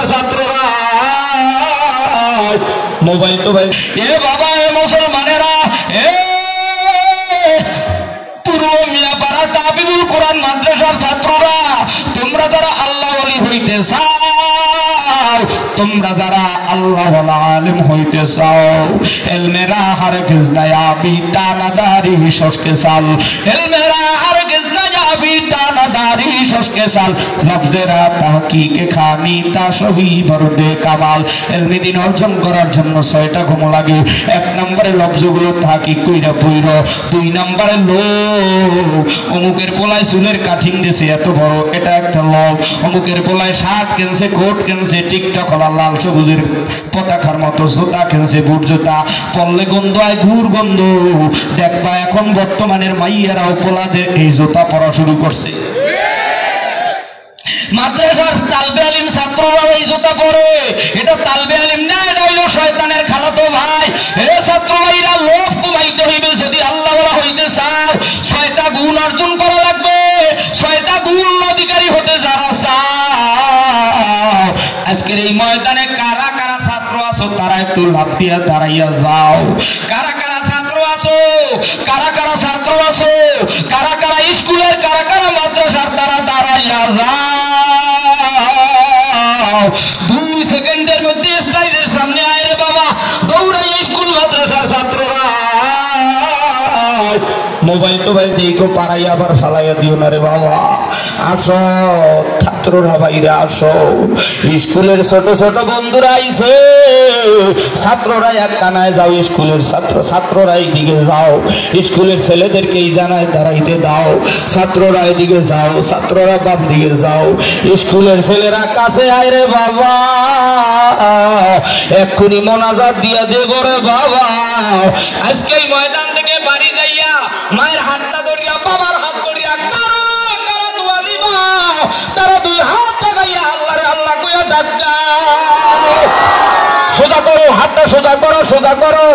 মাদ্রাসার ছাত্ররা মোবাইল টোবাইল এ বাবা এ মুসলমানেরা এ পূর্ব মিয়াপাড়া তাবিবুল কোরআন মাদ্রাসার ছাত্ররা তোমরা যারা আল্লাহ ওলি হইতে চাও তোমরা যারা আল্লাহ ওয়ালা আলেম হইতে চাও ইলমেরা হারগিজ না যাবি তানাদারি শশকে সাল ইলমেরা হারগিজ না যাবি তানাদারি শশকে সাল লফজেরা তাহকিকে খানি তাশবি বরদে কামাল ইলমি দিন অর্জন করার জন্য 6টা ঘুম লাগে। 1 নম্বরে লফজগুলো তাহকিক কইরা পইরো, 2 নম্বরে লো অমুকের পোলায় চুলের কাটিং দিয়েছে এত বড় এটা একটা লব, অমুকের পোলায় শার্ট কিনছে কোট কিনছে টিকটক হলা লাল সবুজের পতাকার মতো জুতা কিনছে বুট জুতা পরলে গন্ধ হয় ঘুর গন্ধ। দেখবা এখন বর্তমানের মাইয়ারাও পোলাদের এই জুতা পরা শুরু করছে। মাদ্রাসার তালবে আলিম ছাত্ররা এই জুতা পরে, এটা তালবে আলিম না, এটা হইল শয়তানের খালাতো ভাই। হে ছাত্র ভাইরা লোভ কমাইতে হইবে যদি আল্লাহ ওয়ালা হইতে চাও 6টা গুণ অর্জন করা লাগবে। 6টা গুণ অধিকারী হতে যারা চাও আজকের এই ময়দানে কারা কারা ছাত্র আছো তারা একটু লাফ দিয়া দাঁড়াইয়া যাও। কারা কারা ছাত্র আছো, কারা কারা ছাত্র আছো, কারা কারা স্কুলের, কারা কারা মাদ্রাসার তারা দাঁড়াইয়া যাও। 2 সেকেন্ডের মধ্যে স্টাইলের সামনে আয় রে বাবা, দৌড়াই স্কুল মাদ্রাসার ছাত্ররা। মোবাইল টোবাইল দেখো পাড়াই আবার ফালাইয়া দিও না রে বাবা। আসো ছাত্ররা ভাইরা আসো, স্কুলের ছোট ছোট বন্ধুরা আইছে, ছাত্ররা এক কানায় যাও, স্কুলের ছাত্ররা এইদিকে যাও, স্কুলের ছেলেদেরকে এই জানায় দাঁড়াইতে দাও, ছাত্ররা এদিকে যাও, ছাত্ররা বাম দিকে যাও, স্কুলের ছেলেরা কাছে আয় রে বাবা, এক্ষুনি মোনাজাত দিয়া দেব রে বাবা। আজকে এই ময়দান থেকে বাড়ি যাইয়া মায়ের হাতটা ধরিয়া বাবার হাত ধরিয়া কারা কারা দোয়া দিবা, তারা 2 হাত লাগাইয়া আল্লাহরে আল্লাহ কইয়া ডাক দাও। সোজা করো হাতটা, সোজা করো, সোজা করো।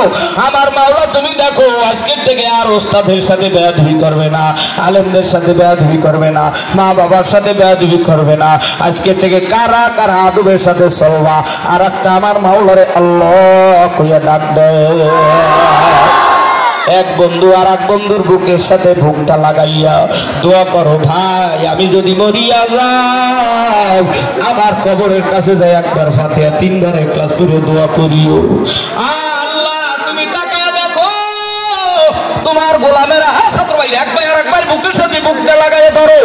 আমার মাওলা তুমি দেখো আজকের থেকে আর ওস্তাদের সাথে বেয়াদবি করবে না, আলেমদের সাথে বেয়াদবি করবে না, মা বাবার সাথে বেয়াদবি করবে না। আজকের থেকে কারা কারা আদবের সাথে চলবা। আর একটা আমার মাওলারে আল্লাহ কইয়া ডাক দেয়। এক বন্ধু আর এক বন্ধুর বুকের সাথে বুকটা লাগাইয়া দোয়া করো, ভাই আমি যদি মরিয়া যাই আমার কবরের কাছে যাই একবার ফাতিহা 3 বার ইখলাস করে দোয়া করিও। আল্লাহ তুমি তাকায় দেখো তোমার গোলামেরা। হ্যাঁ ছাত্র ভাই একবার আর একবার বুকের সাথে বুকটা লাগাইয়া ধরো,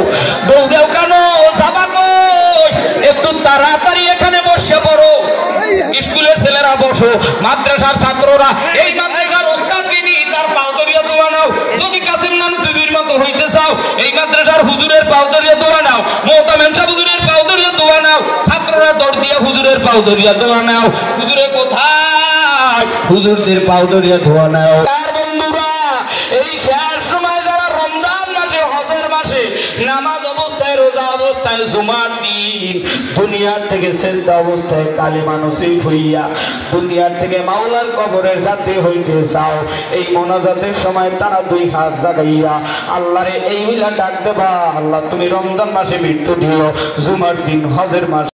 দৌড়াও কেন, যাবা কই, একটু তাড়াতাড়ি এখানে বসে পড়ো। স্কুলের ছেলেরা বসো, মাদ্রাসার ছাত্ররা এই মাদ্রাসার ওস্তাদ যিনি তার পাও ধরিয়া দোয়া নাও। যদি কাসিম নানতুবির মতো হইতে চাও এই মাদ্রাসার হুজুরের পাও ধরিয়া দোয়া নাও, মোহতামিম সাহেব হুজুরের পাও ধরিয়া দোয়া নাও। ছাত্ররা দৌড় দিয়া হুজুরের পাও ধরিয়া দোয়া নাও। হুজুরে কোথায়, হুজুরদের পাও ধরিয়া দোয়া নাও। বন্ধুরা এই শেষ সময় যারা রমজান মাসে, হজের মাসে নামাজ অবস্থায়, রোজা অবস্থায়, জুমার দিন দুনিয়ার থেকে সেজদা অবস্থায় কালিমা নসিব হইয়া দুনিয়ার থেকে মাওলার কবরের সাথে হইতে চাও, এই মোনাজাতের সময় তারা 2 হাত জাগাইয়া আল্লাহরে এই হইলা ডাক দেবা, আল্লাহ তুমি রমজান মাসে মৃত্যু দিও, জুমার দিন, হজের মাসে